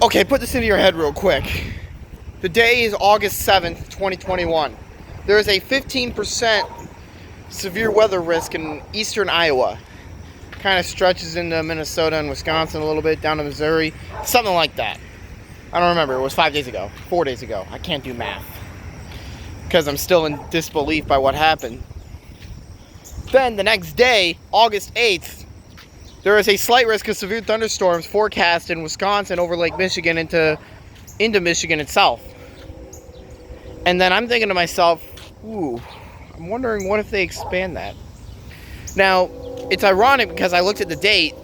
Okay, put this into your head real quick. The day is August 7th, 2021. There is a 15% severe weather risk in eastern Iowa. Kind of stretches into Minnesota and Wisconsin a little bit, down to Missouri. Something like that. I don't remember. It was 5 days ago. 4 days ago. I can't do math. Because I'm still in disbelief by what happened. Then the next day, August 8th, there is a slight risk of severe thunderstorms forecast in Wisconsin over Lake Michigan into Michigan itself. And then I'm thinking to myself, ooh, I'm wondering what if they expand that. Now, it's ironic because I looked at the date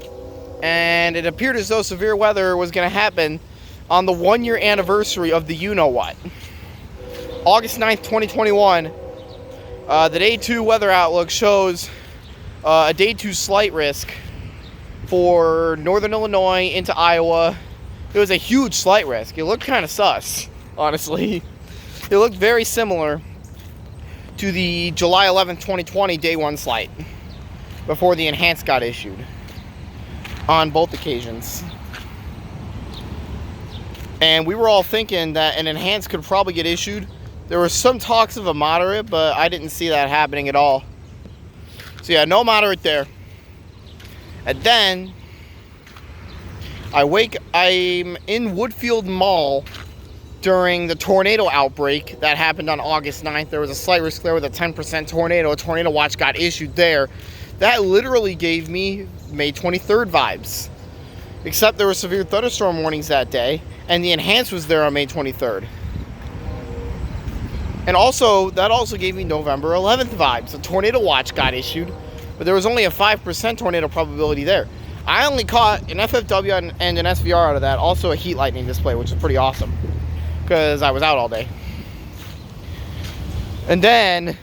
and it appeared as though severe weather was going to happen on the 1-year anniversary of the you-know-what. August 9th, 2021, the day 2 weather outlook shows a day 2 slight risk for northern Illinois into Iowa. It was a huge slight risk. It looked kind of sus, honestly. It looked very similar to the July 11th, 2020 day 1 slight before the enhanced got issued on both occasions. And we were all thinking that an enhanced could probably get issued. There were some talks of a moderate, but I didn't see that happening at all. So yeah, no moderate there. And then I'm in Woodfield Mall during the tornado outbreak that happened on August 9th. There was a slight risk there with a 10% tornado. A tornado watch got issued there. That literally gave me May 23rd vibes. Except there were severe thunderstorm warnings that day, and the enhanced was there on May 23rd. And also, that also gave me November 11th vibes. A tornado watch got issued, but there was only a 5% tornado probability there. I only caught an FFW and an SVR out of that. Also a heat lightning display, which is pretty awesome, because I was out all day. And then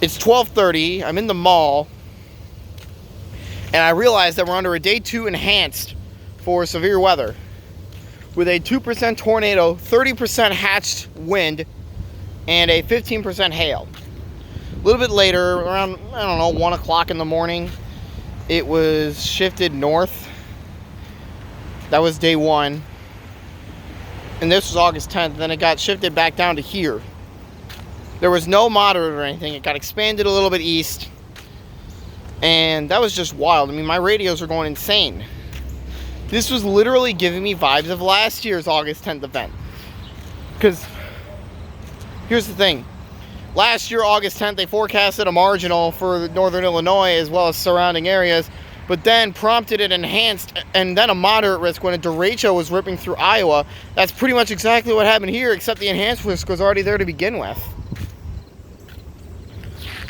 it's 12:30. I'm in the mall, and I realize that we're under a day 2 enhanced for severe weather with a 2% tornado, 30% hatched wind, and a 15% hail. A little bit later, around, 1 o'clock in the morning, it was shifted north. That was day 1. And this was August 10th. Then it got shifted back down to here. There was no moderate or anything. It got expanded a little bit east. And that was just wild. I mean, my radios were going insane. This was literally giving me vibes of last year's August 10th event. Because here's the thing. Last year, August 10th, they forecasted a marginal for northern Illinois as well as surrounding areas, but then prompted an enhanced and then a moderate risk when a derecho was ripping through Iowa. That's pretty much exactly what happened here, except the enhanced risk was already there to begin with.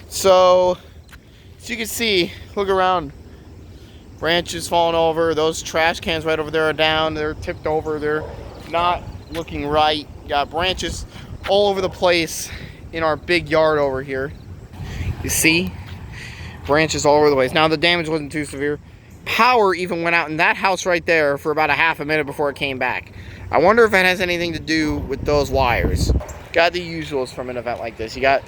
So, as you can see, look around. Branches falling over. Those trash cans right over there are down. They're tipped over. They're not looking right. Got branches all over the place in our big yard over here. You see? Branches all over the place. Now, the damage wasn't too severe. Power even went out in that house right there for about a half a minute before it came back. I wonder if it has anything to do with those wires. Got the usuals from an event like this. You got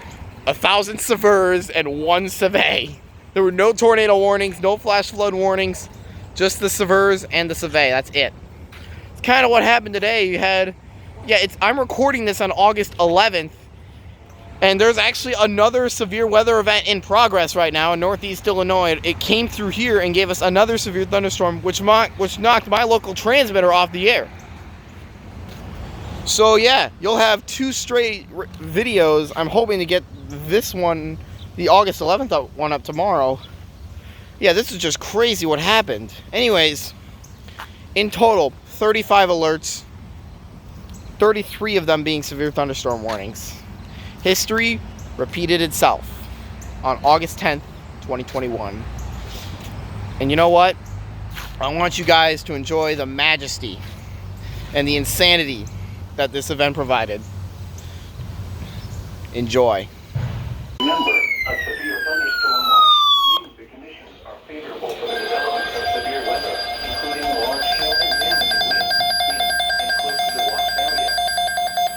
1,000 severs and 1 survey. There were no tornado warnings, no flash flood warnings, just the severs and the survey. That's it. It's kind of what happened today. You had, I'm recording this on August 11th, and there's actually another severe weather event in progress right now in northeast Illinois. It came through here and gave us another severe thunderstorm, which knocked my local transmitter off the air. So yeah, you'll have 2 straight videos. I'm hoping to get this one, the August 11th one, up tomorrow. Yeah, this is just crazy what happened. Anyways, in total, 35 alerts, 33 of them being severe thunderstorm warnings. History repeated itself on August 10th, 2021. And you know what? I want you guys to enjoy the majesty and the insanity that this event provided. Enjoy. Remember, a severe thunderstorm watch means the conditions are favorable for the development of severe weather, including large hail and damaging wind and close to the watch area.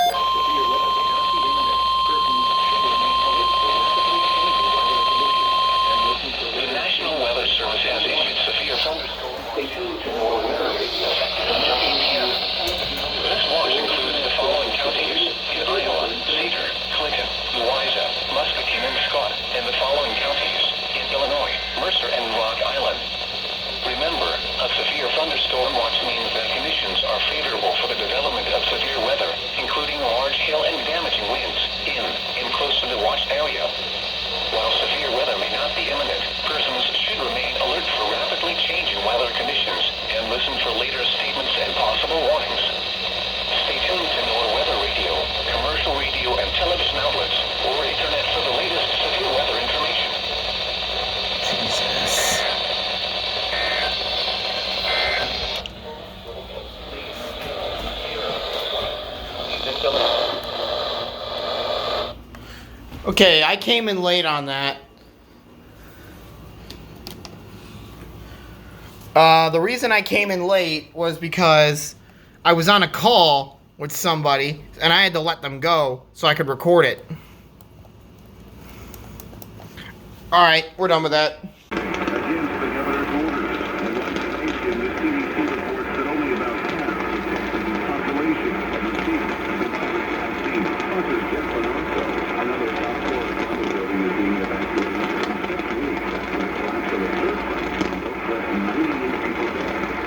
While severe weather may not be imminent, persons should remain alert for rapidly changing weather conditions and listen for the National Weather Service has issued severe thunderstorm. Stay tuned to more weather radio. thunderstorm watch means that conditions are favorable for the development of severe weather, including large hail and damaging winds in and close to the watched area. While severe weather may not be imminent, persons should remain alert for rapidly changing weather conditions and listen for later statements and possible warnings. Stay tuned to NOAA weather radio, commercial radio and television outlets, or internet for the latest severe weather information. Jesus. Okay, I came in late on that. The reason I came in late was because I was on a call with somebody and I had to let them go so I could record it. Alright, we're done with that. Against the governor's orders, and with information, the CDC reports that only about half of the population have received the virus vaccine. Sponsors Jeff Alonso, another South Florida condo building is being evacuated in 6 weeks after the collapse of a third building. Both left 98 people dead.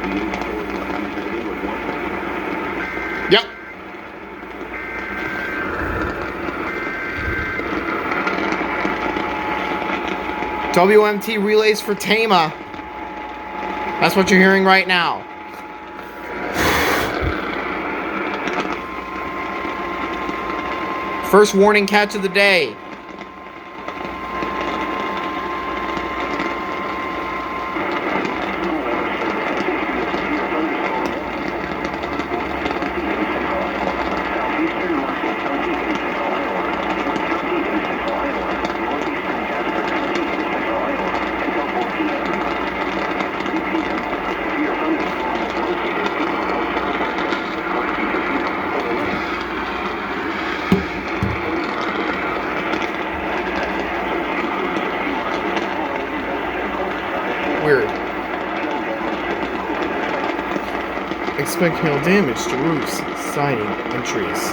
The 8-story condo building was one. Yep. WMT relays for Tama. That's what you're hearing right now. First warning catch of the day. Weird. Expect hail damage to roofs, siding, and trees.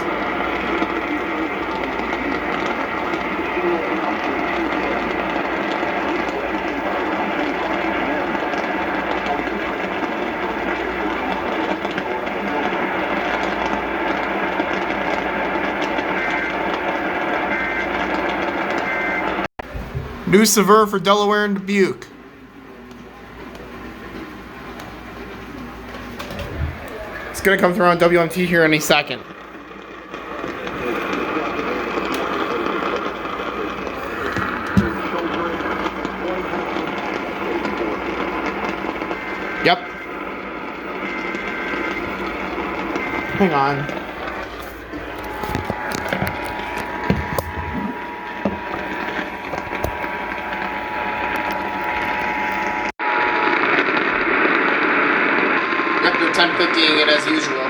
New severe for Delaware and Dubuque. It's gonna come through on WMT here any second. Yep. Hang on. Yep, they're 1050ing it as usual.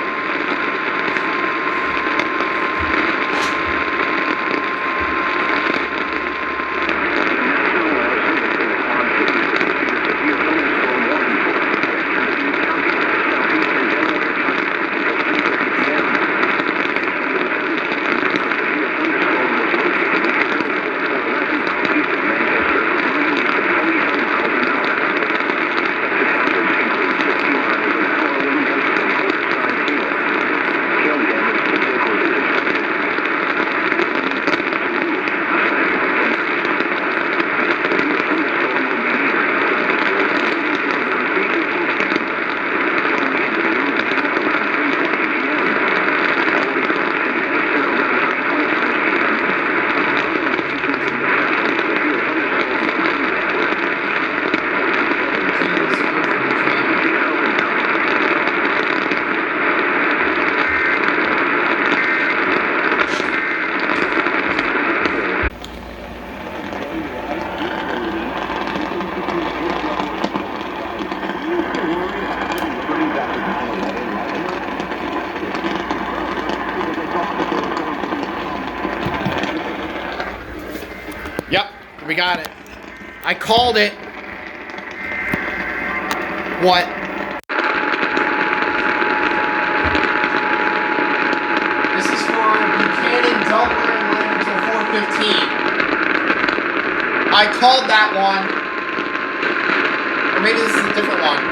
Yep, we got it. I called it. What? This is for Buchanan, Delaware, and running until 4:15. I called that one. Or maybe this is a different one.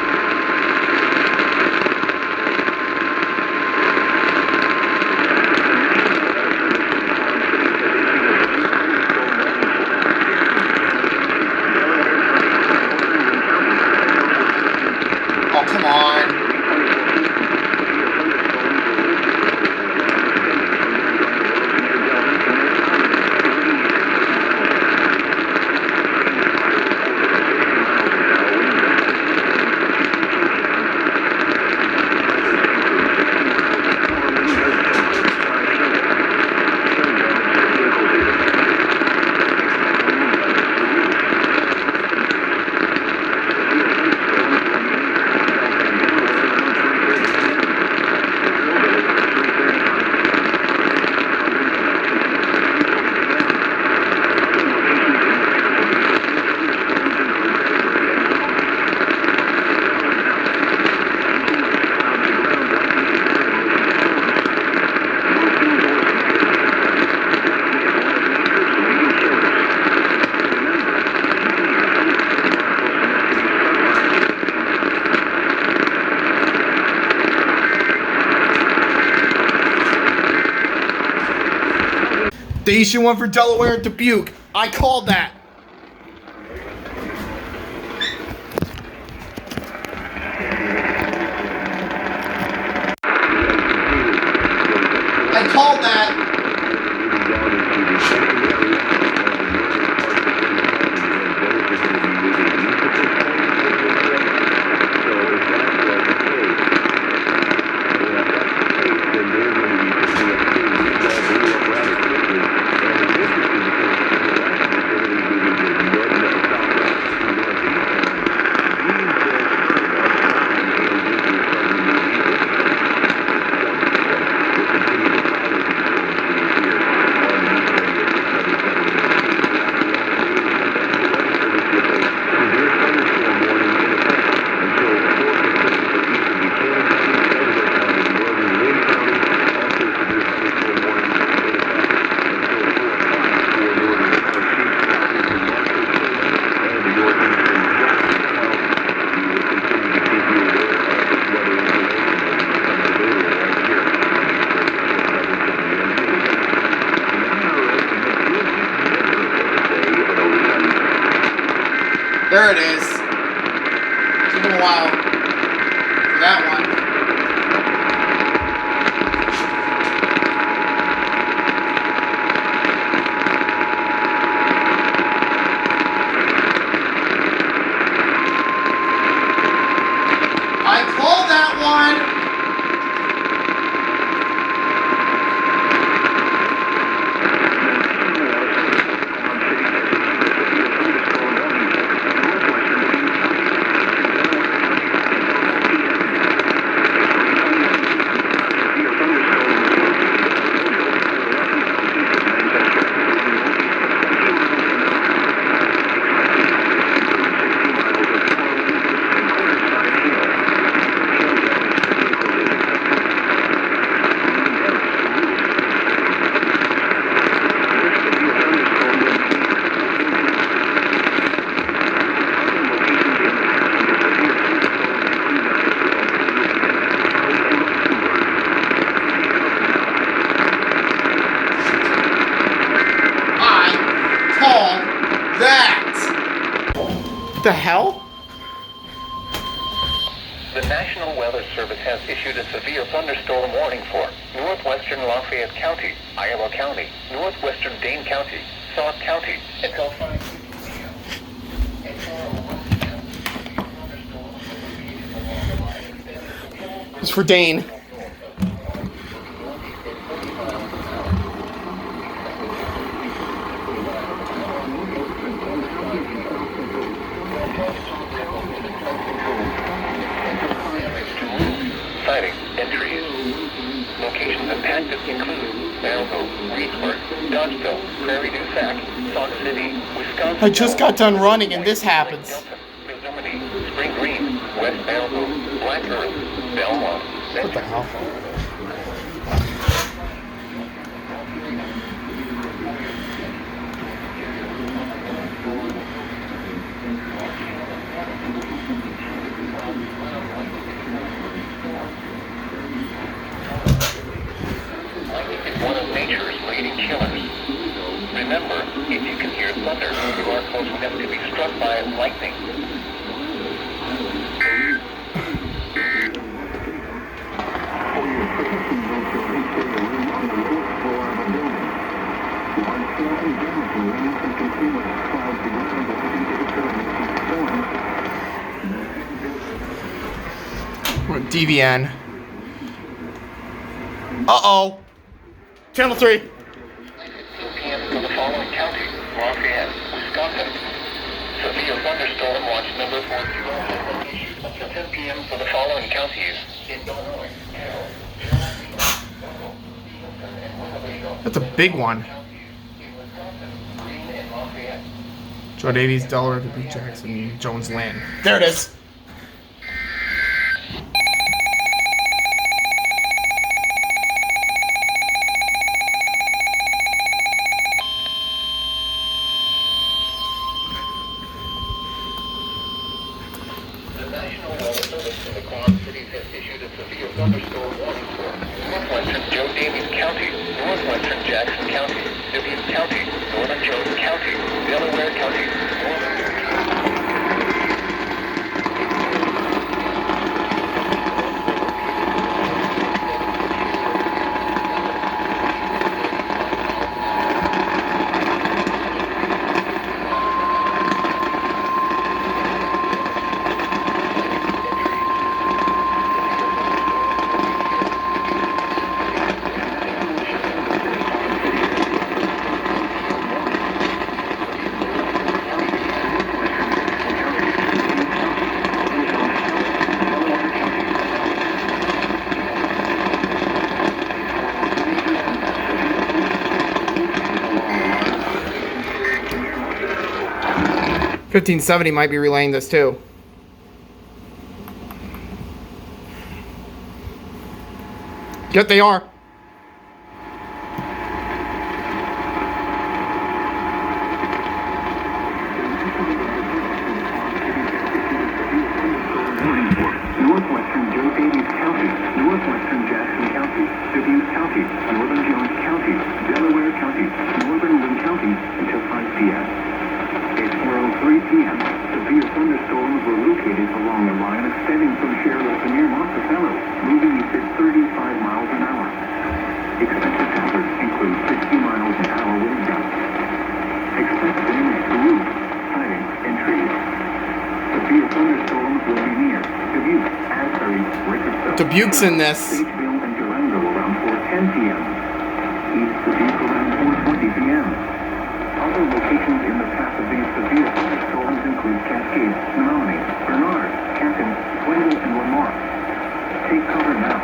They issued one for Delaware and Dubuque. I called that. I called that. There it is. Took a while for that one. I called that one. What the hell? The National Weather Service has issued a severe thunderstorm warning for northwestern Lafayette County, Iowa County, northwestern Dane County, Sauk County, until 5 p.m. It's for Dane. Sighting entries. Locations impacted include Belleville, Reedsburg, Dodgeville, Prairie du Sac, Sauk City, Wisconsin. I just got done running and this happens. Yosemite, Spring Green, West Belleville, Black Earth, Belmont. What the hell? Lightning is one of nature's leading killers. Remember, if you can hear thunder, you are close enough to be struck by lightning. DVN. Uh-oh. Channel 3. 2 p.m. for the following counties: Lafayette, Wisconsin. Severe thunderstorm watch number 4 issued until 10 p.m. for the following counties in Illinois. That's a big one. Joe Davies, Delaware, Dubuque, Jackson, Jones Land. There it is. The National Weather Service in the Quad Cities has issued a severe thunderstorm warning for northwestern Joe Davies County, northwestern Jackson County, Dubuque County, Northern Jones County, Delaware County, Northern 1570 might be relaying this too. Yep, they are. Northwestern Joe Davies County, Northwestern Jackson County, Dubuque County, Northern Jones County, Delaware County, Northern Lynn County until 5 p.m. At 4:03 p.m., severe thunderstorms were located along the line extending from Sheridan to near Monticello, moving east at 35 miles an hour. Expected hazards include 60 miles an hour wind gusts. Expect damage to roofs, siding, and trees. Severe thunderstorms will be near Dubuque, Asbury, Rickettsville, Dubuque's in this. Statesville, and Durango around 4:10 p.m. East Dubuque around 4:20 p.m. Other locations in the path of these severe thunderstorms include Cascade, Menominee, Bernard, Canton, Swindle, and Lamar. Take cover now.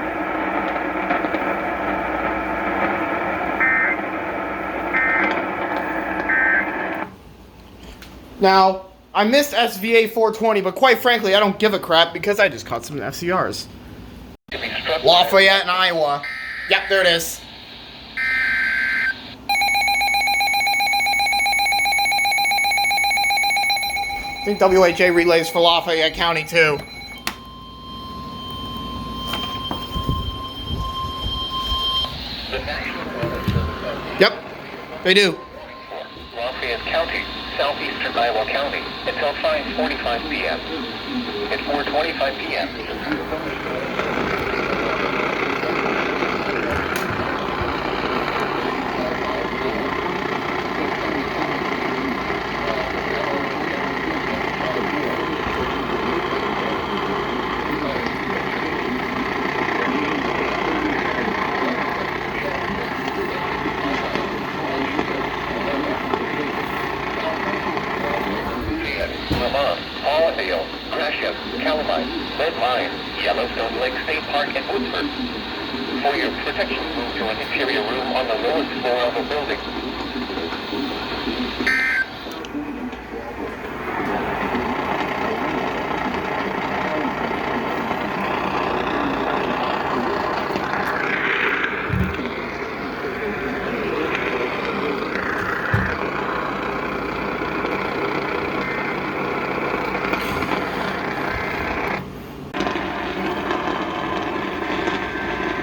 Now, I missed SVA 420, but quite frankly, I don't give a crap because I just caught some FCRs. to be struck by Lafayette in Iowa. Yep, there it is. I think WHA relays for Lafayette County too. the National Weather Service. Yep, they do. Lafayette County, southeastern Iowa County, until 5:45 p.m. At 4:25 p.m. Lamont, Allendale, Gresham, Calamine, Lead Mine, Yellowstone Lake State Park, and Woodford. For your protection, move to an interior room on the lowest floor of the building.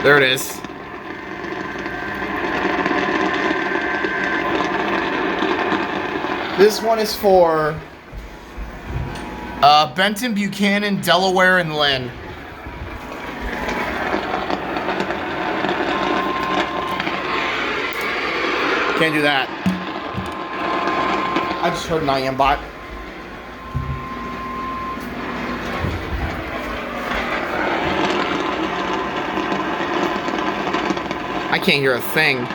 There it is. This one is for Benton, Buchanan, Delaware, and Lynn. Can't do that. I just heard an IM bot. I can't hear a thing.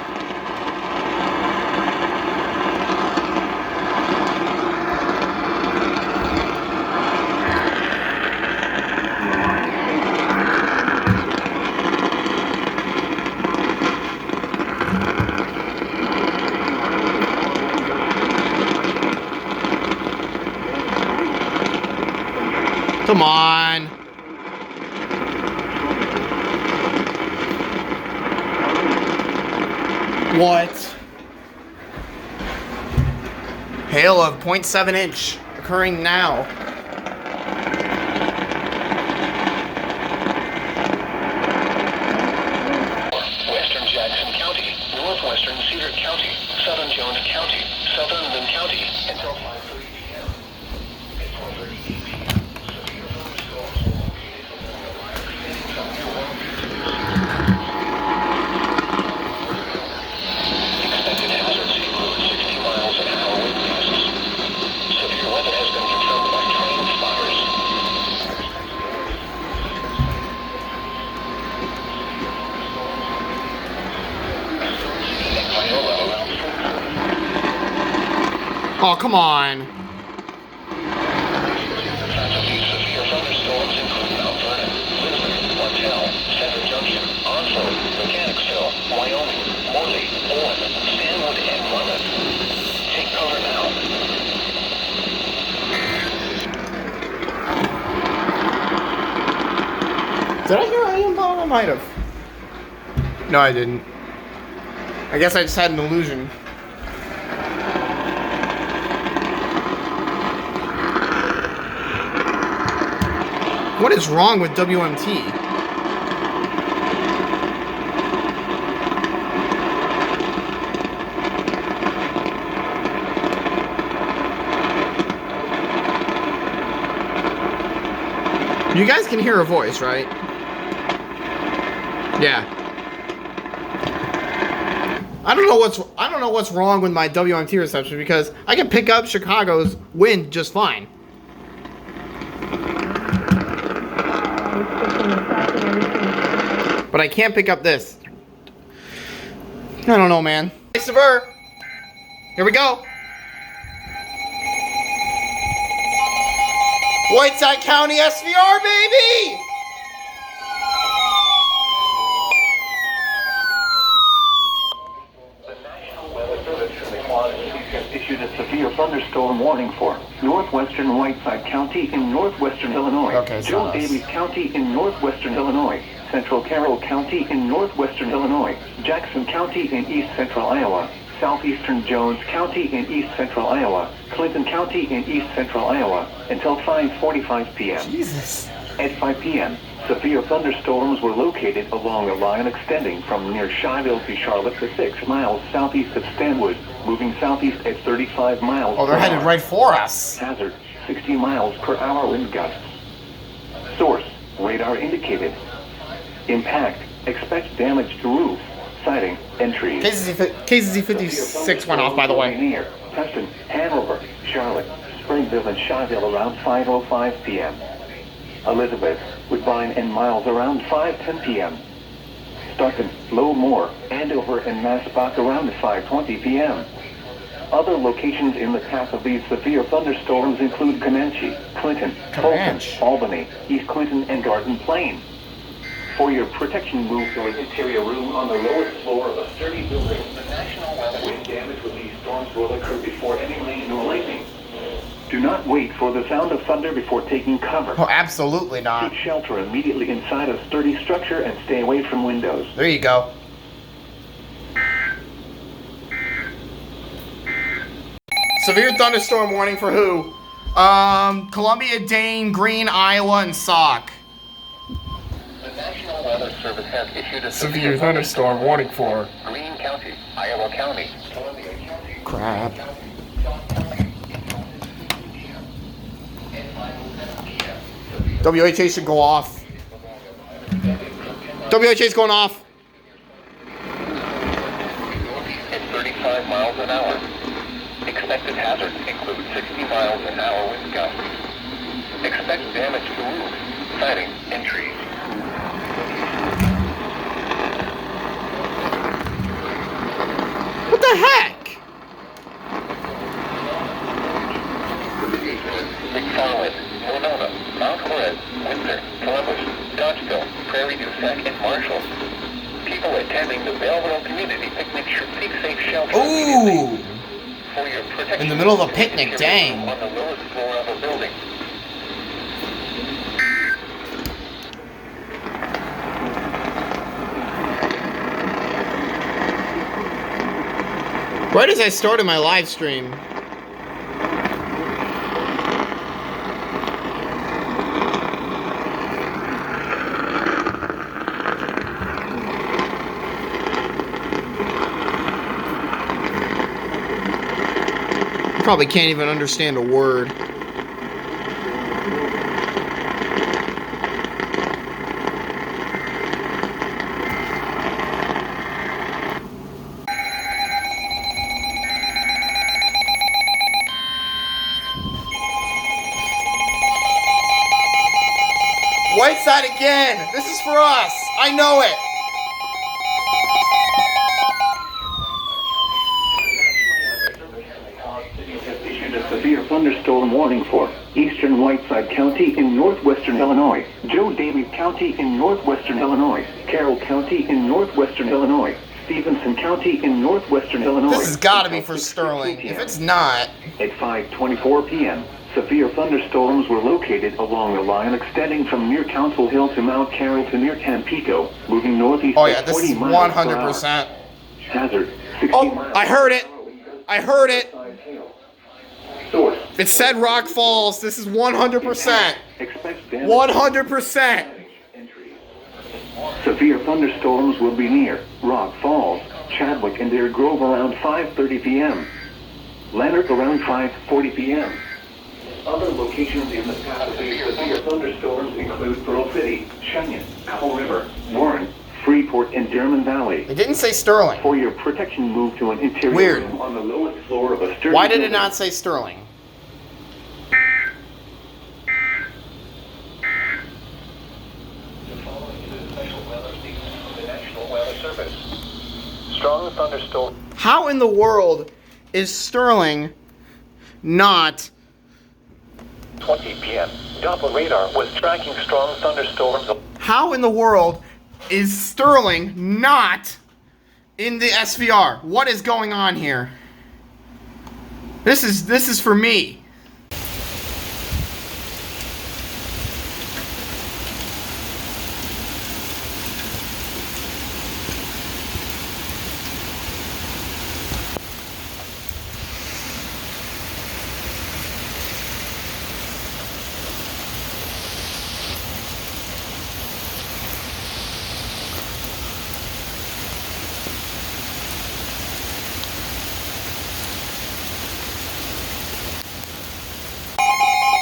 Come on. What? Hail of 0.7 inch occurring now. Western Jackson County, northwestern Cedar County, southern Jones County, southern Lynn County, until 5:30 p.m. At 4:30 p.m., severe thunderstorms will locate along the line extending from near Welp to expected hazards include 60 miles an hour wind gusts. Severe weather has been confirmed by train spotters. Oh, come on. Severe thunderstorms include Mount Vernon, Lisbon, Martell, Center Junction, Onslow, Mechanicsville, Wyoming, Morley, Owen, Stanwood, and Monmouth. Take cover now. Did I hear AM bomb? I might have. No, I didn't. I guess I just had an illusion. What is wrong with WMT? You guys can hear her voice, right? Yeah. I don't know what's wrong with my WMT reception because I can pick up Chicago's wind just fine. But I can't pick up this. I don't know, man. Hey, Sever. Here we go. Whiteside County SVR, baby! The National Weather Service from the Quad Cities issued a severe thunderstorm warning for northwestern Whiteside County in northwestern Illinois, Okay, so Joe us. Davies County in northwestern Illinois, Central Carroll County in northwestern Illinois, Jackson County in east central Iowa, southeastern Jones County in east central Iowa, Clinton County in east central Iowa, until 5:45 p.m. Jesus. At 5 p.m., severe thunderstorms were located along a line extending from near Shyville to Charlotte to 6 miles southeast of Stanwood, moving southeast at 35 miles Oh, they're per headed hour. right for us. Hazard, 60 miles per hour wind gusts. Source, radar indicated. Impact, expect damage to roof, siding, and trees. KZZ 56 went off, by the way. Near Preston, Hanover, Charlotte, Springville, and Shyville around 5:05 p.m. Elizabeth, Woodbine, and Miles around 5:10 p.m. Stockton, Lowmore, Andover, and Massbach around 5:20 p.m. Other locations in the path of these severe thunderstorms include Comanche, Clinton, Comanche. Fulton, Albany, East Clinton, and Garden Plain. For your protection, move to an interior room on the lowest floor of a sturdy building. The National Weather wind damage with these storms will occur before any rain or lightning. Do not wait for the sound of thunder before taking cover. Oh, absolutely not. Seek shelter immediately inside a sturdy structure and stay away from windows. There you go. Severe thunderstorm warning for who? Columbia, Dane, Greene, Iowa, and Sauk. The National Weather Service has issued a Severe thunderstorm warning for Greene County, Iowa County, Columbia County. crap. WHA should go off. WHA's going off. At 35 miles an hour. Expected hazards include 60 miles an hour wind gusts. Expect damage to roofs, siding, and trees. What the heck? McFarland, Winona, Mount Horace, Windsor, Columbus, Dodgeville, Prairie du Sac, and Marshall. People attending the Belleville Community Picnic should seek safe shelter immediately. Ooh. For your protection, In the middle of a picnic, move dang. on the lowest floor of a building. Right as I started my live stream. probably can't even understand a word. Whiteside again! This is for us! I know it! Issued a severe thunderstorm warning for eastern Whiteside County in northwestern Illinois, Joe Davies County in northwestern Illinois, Carroll County in northwestern Illinois, Stevenson County in northwestern Illinois. This has got to be for Sterling. If it's not... At 5:24 p.m., severe thunderstorms were located along the line extending from near Council Hill to Mount Carroll to near Tampico, moving northeast Oh yeah, at this 40 is miles per 100%. hour. Hazard, 60 Oh, miles I heard per it. hour. I heard it. Source. It said Rock Falls. This is 100%. Expect damage. 100%. Severe thunderstorms will be near Rock Falls, Chadwick, and Deer Grove around 5:30 p.m. Leonard around 5:40 p.m. Other locations in the path of severe thunderstorms include Pearl City, Cheyenne, Powell River, Warren, Freeport, and Derman Valley. It didn't say Sterling. For your protection, move to an interior Weird. room on the lowest floor of a sturdy Why did it building. not say Sterling? Strong thunderstorm. How in the world is Sterling not... 20 p.m. Doppler radar was tracking strong thunderstorms. How in the world is Sterling not in the SVR? What is going on here? This is for me.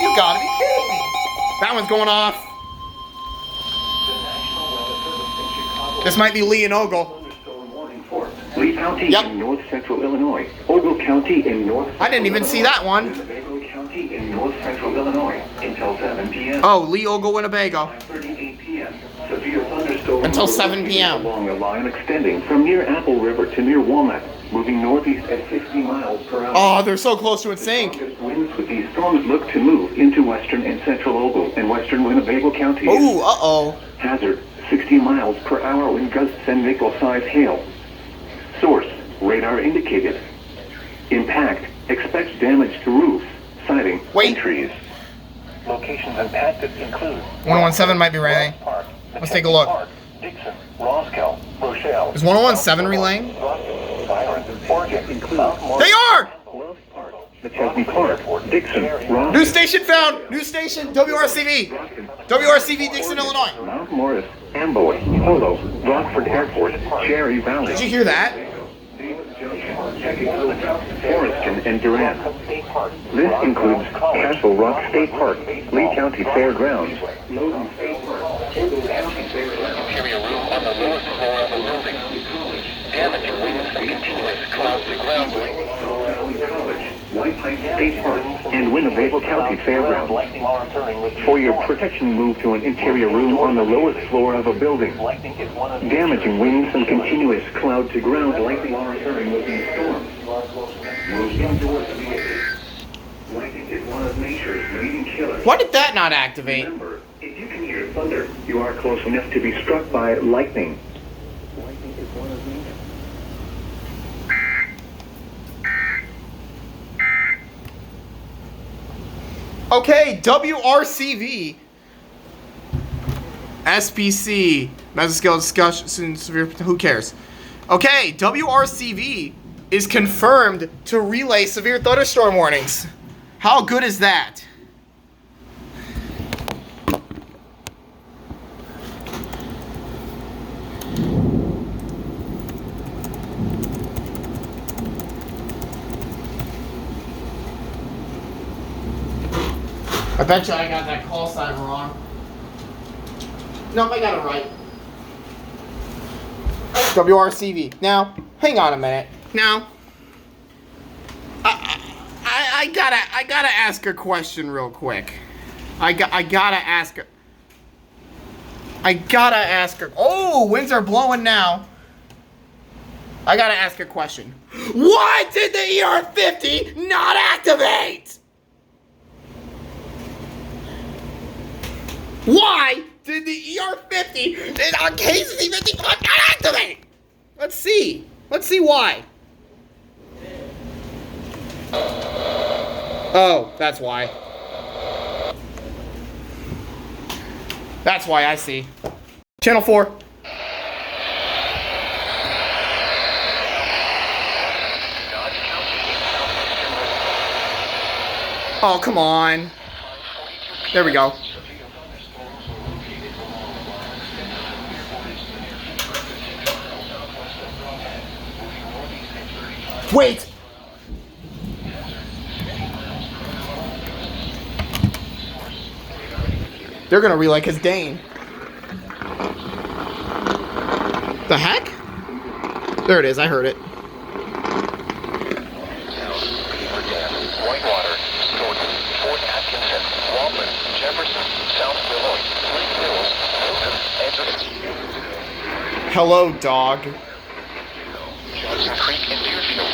You gotta be kidding me. That one's going off. This might be Lee and Ogle. Thunderstorm warning for Lee County Yep. in north central Illinois, Ogle County in north. I didn't even see that one. Winnebago County in north central Illinois until 7 p.m. Oh, Lee Ogle, Winnebago. 5:38 p.m. Severe thunderstorms Until were 7 located p.m. along a line extending from near Apple River to near Walnut, moving northeast at 60 miles per hour. Oh, they're so close to its sink. Strongest winds with these storms look to move into western and central Ogle and western Winnebago counties. Ooh, uh-oh. Hazard, 60 miles per hour wind gusts and nickel-sized hail. Source, radar indicated. Impact, expect damage to roofs, siding, Wait. and trees. Locations impacted include 117 might be relaying. Park, Let's take a look. Park, Dixon, Roscoe, Rochelle. Is 117 relaying? Byron, Oregon includes They are! Welp Park, McChesney Park, Dixon, Roscoe. New station found! New station, WRCV. WRCV, Dixon, Illinois. Mount Morris, Amboy, Polo, Rockford Airport, Cherry Valley. Did you hear that? Forreston and Durant. This includes Castle Rock State Park, Lee County Fairgrounds, Logan State Park, Ogle County Fairgrounds. Interior room on the lowest floor of the building. Damaging winds and continuous clouds to ground. College, White Pine State Park, and Winnebago County Fairgrounds. For your protection, move to an interior room on the lowest floor of a building. Damaging winds and continuous cloud to ground likely are occurring with these storms. Move indoors immediately. Lightning is one of nature's leading killers. Why did that not activate? Remember, if you can hear thunder, you are close enough to be struck by lightning. Lightning is one of nature's. Okay, WRCV. SPC. Mesoscale discussion. Severe. Who cares? Okay, WRCV is confirmed to relay severe thunderstorm warnings. How good is that? bet you I got that call sign wrong. Nope, I got it right. WRCV. Now, hang on a minute. Now, I gotta ask a question real quick. I gotta ask her. Oh, winds are blowing now. I gotta ask a question. Why did the ER50 not activate? Why did the ER50 on KC55 not activate? Let's see. Let's see why. Oh, that's why. That's why, I see. Channel 4. Oh, come on. There we go. Wait! They're gonna relay because Dane. The heck? There it is, I heard it. Whitewater, Stoughton, Fort Atkinson, Walton, Jefferson, South Beloit, Lake Hills, Hilton, and Hello, dog. Johnson Creek and Deerfield.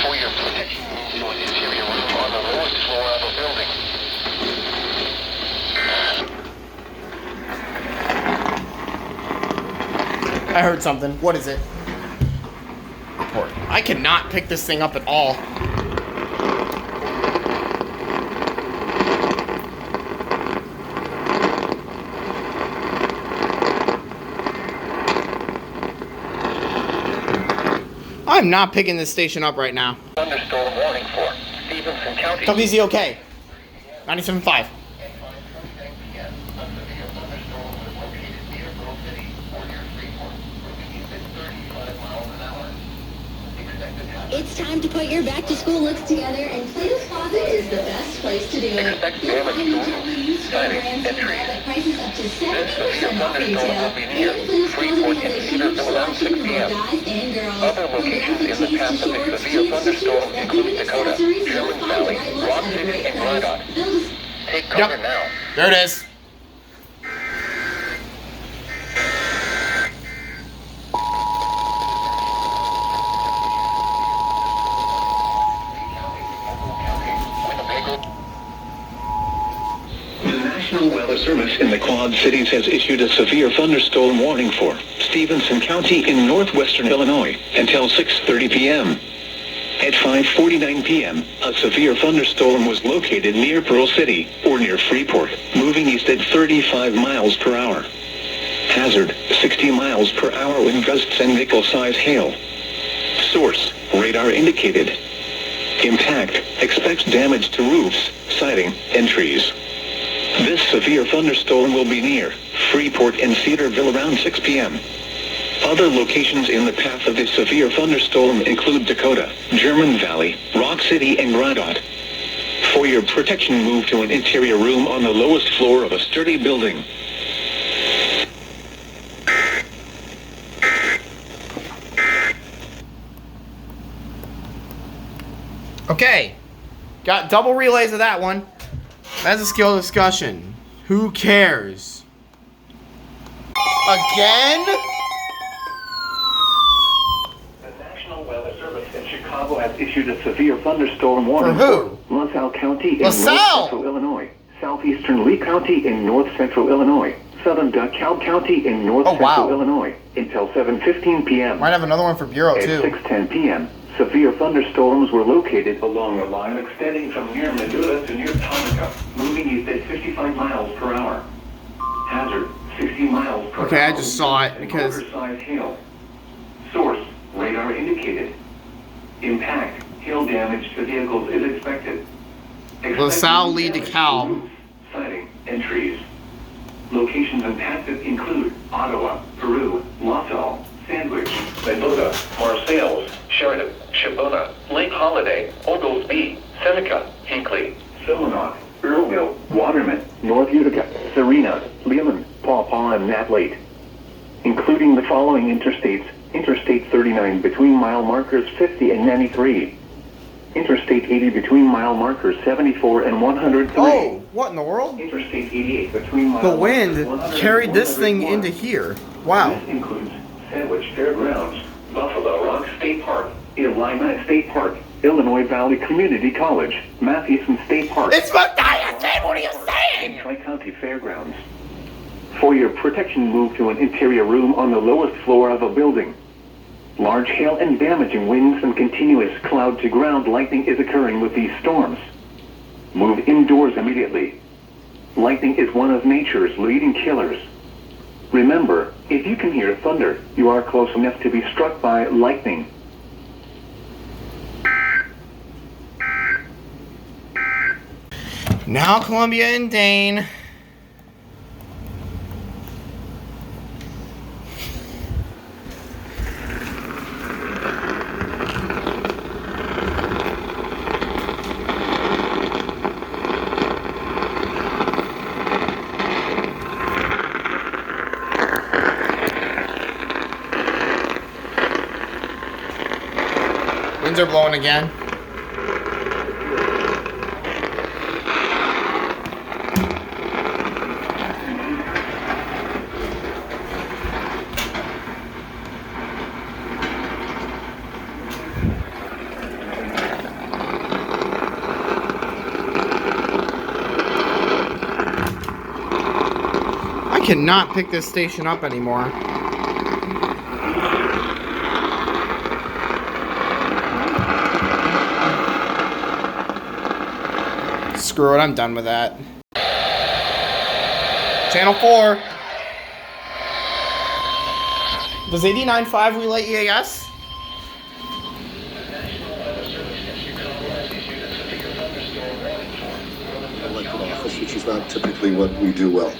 For your protection, move to an interior room on the lowest floor of a building. I heard something. What is it? Report. I cannot pick this thing up at all. I'm not picking this station up right now. Thunderstorm warning for Stevenson County. WZOK 97.5. It's time to put your back-to-school looks together, and Plato's Closet is the best place to do it. Expect You'll damage find to gently used siding programs and and trees. at prices up to This 70% off thunderstorm retail. will be near And Plato's Freeport Closet and has a Cedarville huge around 6 selection for p.m. guys and girls. Other From locations in the graphic path tees of to a shorts, severe jeans to thunderstorm shirts, include and Dakota, accessories, you'll Sherman find Valley, the right looks Rock at a City, great and price. Gridot. They'll just Take cover now. There it is. The National Weather Service in the Quad Cities has issued a severe thunderstorm warning for Stevenson County in northwestern Illinois until 6:30 p.m. At 5:49 p.m., a severe thunderstorm was located near Pearl City, or near Freeport, moving east at 35 miles per hour. Hazard, 60 miles per hour with gusts and nickel-size hail. Source, radar indicated. Impact, expects damage to roofs, siding, and trees. This severe thunderstorm will be near Freeport and Cedarville around 6 p.m. Other locations in the path of this severe thunderstorm include Dakota, German Valley, Rock City, and Gridot. For your protection, move to an interior room on the lowest floor of a sturdy building. Okay. Got double relays of that one. That's a skill discussion. Who cares? Again? The National Weather Service in Chicago has issued a severe thunderstorm warning who? for LaSalle County in LaSalle! north central Illinois, southeastern Lee County in north central Illinois, southern DeKalb County in north central wow. Illinois until 7:15 p.m. Might have another one for Bureau, At too. 6:10 p.m., severe thunderstorms were located along a line extending from near Medulla to near Tonka, moving east at 55 miles per hour. Hazard, 60 miles per hour. Okay, I just saw it and because- quarter-size hail. Source, radar indicated. Impact, hail damage to vehicles is expected. LaSalle, Lee, Expected DeKalb. roofs, siding, and trees. Locations impacted include Ottawa, Peru, Lasalle, Sandwich, Mendota, Marseilles, Sheridan, Shibuna, Lake Holiday, Oglesby, Seneca, Hinkley, Silverknock, Earlville, run that late, including the following interstates: Interstate 39 between mile markers 50 and 93. Interstate 80 between mile markers 74 and 103. Oh, what in the world? Interstate 88 between mile The markers wind 100 carried this thing 101. into here. Wow. This includes Sandwich Fairgrounds, Buffalo Rock State Park, Illini State Park, Illinois Valley Community College, Mathewson State Park. It's Matthias! What are you saying? and Tri-County Fairgrounds. For your protection, move to an interior room on the lowest floor of a building. Large hail and damaging winds and continuous cloud-to-ground lightning is occurring with these storms. Move indoors immediately. Lightning is one of nature's leading killers. Remember, if you can hear thunder, you are close enough to be struck by lightning. Now Columbia and Dane. Winds are blowing again. I cannot pick this station up anymore. Screw it, I'm done with that. Channel 4. Does 89.5 relay EAS? Elected office, which is not typically what we do well.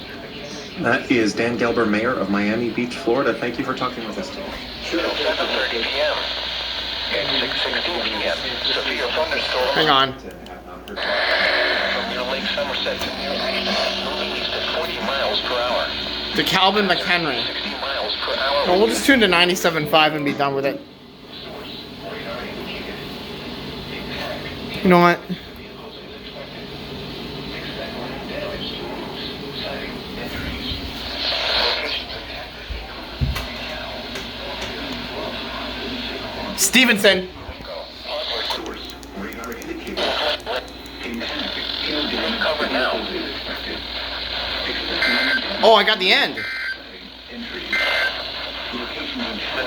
That is Dan Gelber, Mayor of Miami Beach, Florida. Thank you for talking with us today. 7:30 p.m. and 6:16 p.m. Severe thunderstorm Hang on. from near Lake Somerset, moving east at 40 miles per hour. DeKalb McHenry. 60 miles per hour. No, we'll just tune to 97.5 and be done with it. You know what? Stevenson. Cover now. Oh, I got the end. The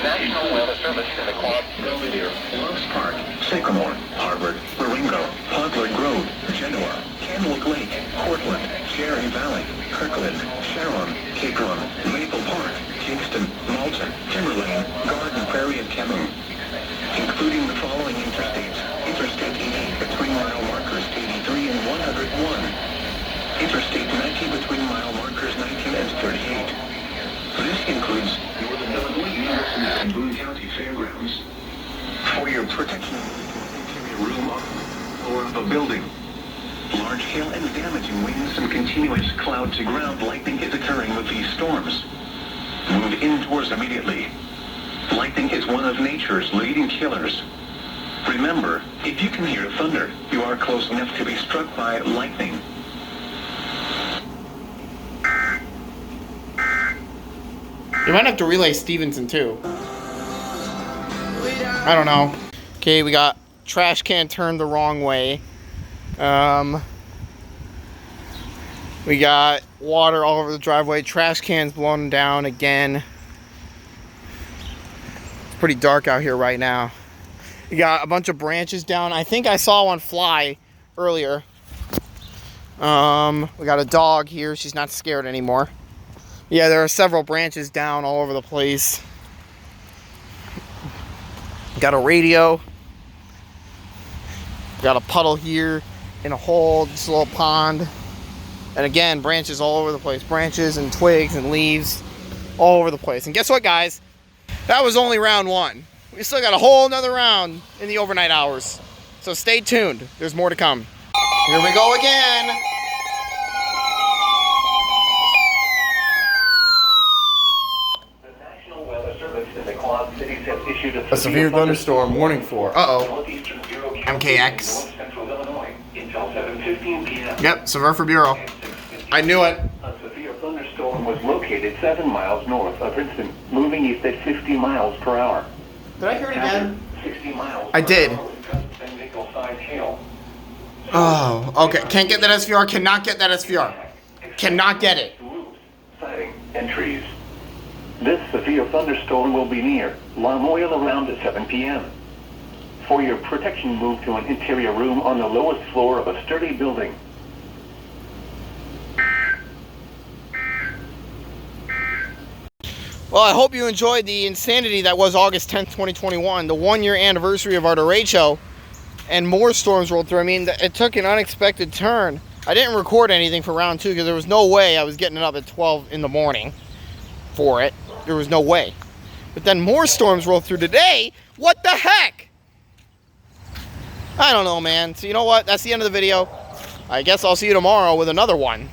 National Weather Service in the quad. Belvedere, Loves Park, Sycamore, Harvard, Marengo, Poplar Grove, Genoa, Kennewick Lake, Cortland, Cherry Valley, Kirkland, Sharon, Cape Run, Maple Park, Kingston, Malta, Timberlane, Garden Prairie, and Kemming, including the following interstates: Interstate 88 between mile markers 83 and 101, Interstate 90 between mile markers 19 and 38. This includes Northern Illinois University and Boone County Fairgrounds. For your protection, interior room on the floor of a building. Large hail and damaging winds and continuous cloud-to-ground lightning is occurring with these storms. Move indoors immediately. Lightning is one of nature's leading killers. Remember, if you can hear thunder, you are close enough to be struck by lightning. You might have to relay Stevenson too. I don't know. Okay, we got trash can turned the wrong way. We got water all over the driveway. Trash cans blown down again. It's pretty dark out here right now. We got a bunch of branches down. I think I saw one fly earlier. We got a dog here. She's not scared anymore. Yeah, there are several branches down all over the place. Got a radio. Got a puddle here in a hole, just a little pond. And again, branches all over the place. Branches and twigs and leaves all over the place. And guess what, guys? That was only round one. We still got a whole nother round in the overnight hours. So stay tuned. There's more to come. Here we go again. service in the Quad Cities has issued A severe thunderstorm warning for. Uh-oh. Northeastern Bureau MKX. North Central Illinois until 7:15 p.m. Yep, severe for Bureau. At 6:15 I knew it. A severe thunderstorm was located 7 miles north of Princeton, moving east at 50 miles per hour. Did I hear it After 60 miles I per did. hour with gusts and nickel-sized hail. Oh, okay. Can't get that SVR. Cannot get that SVR. Cannot get it. Roofs, siding, and trees. This severe thunderstorm will be near Lamoille around at 7 p.m. For your protection, move to an interior room on the lowest floor of a sturdy building. Well, I hope you enjoyed the insanity that was August 10th, 2021, the 1-year anniversary of our derecho, and more storms rolled through. I mean, it took an unexpected turn. I didn't record anything for round 2 because there was no way I was getting up at 12 in the morning for it. There was no way. But then more storms rolled through today. What the heck? I don't know, man. So you know what? That's the end of the video. I guess I'll see you tomorrow with another one.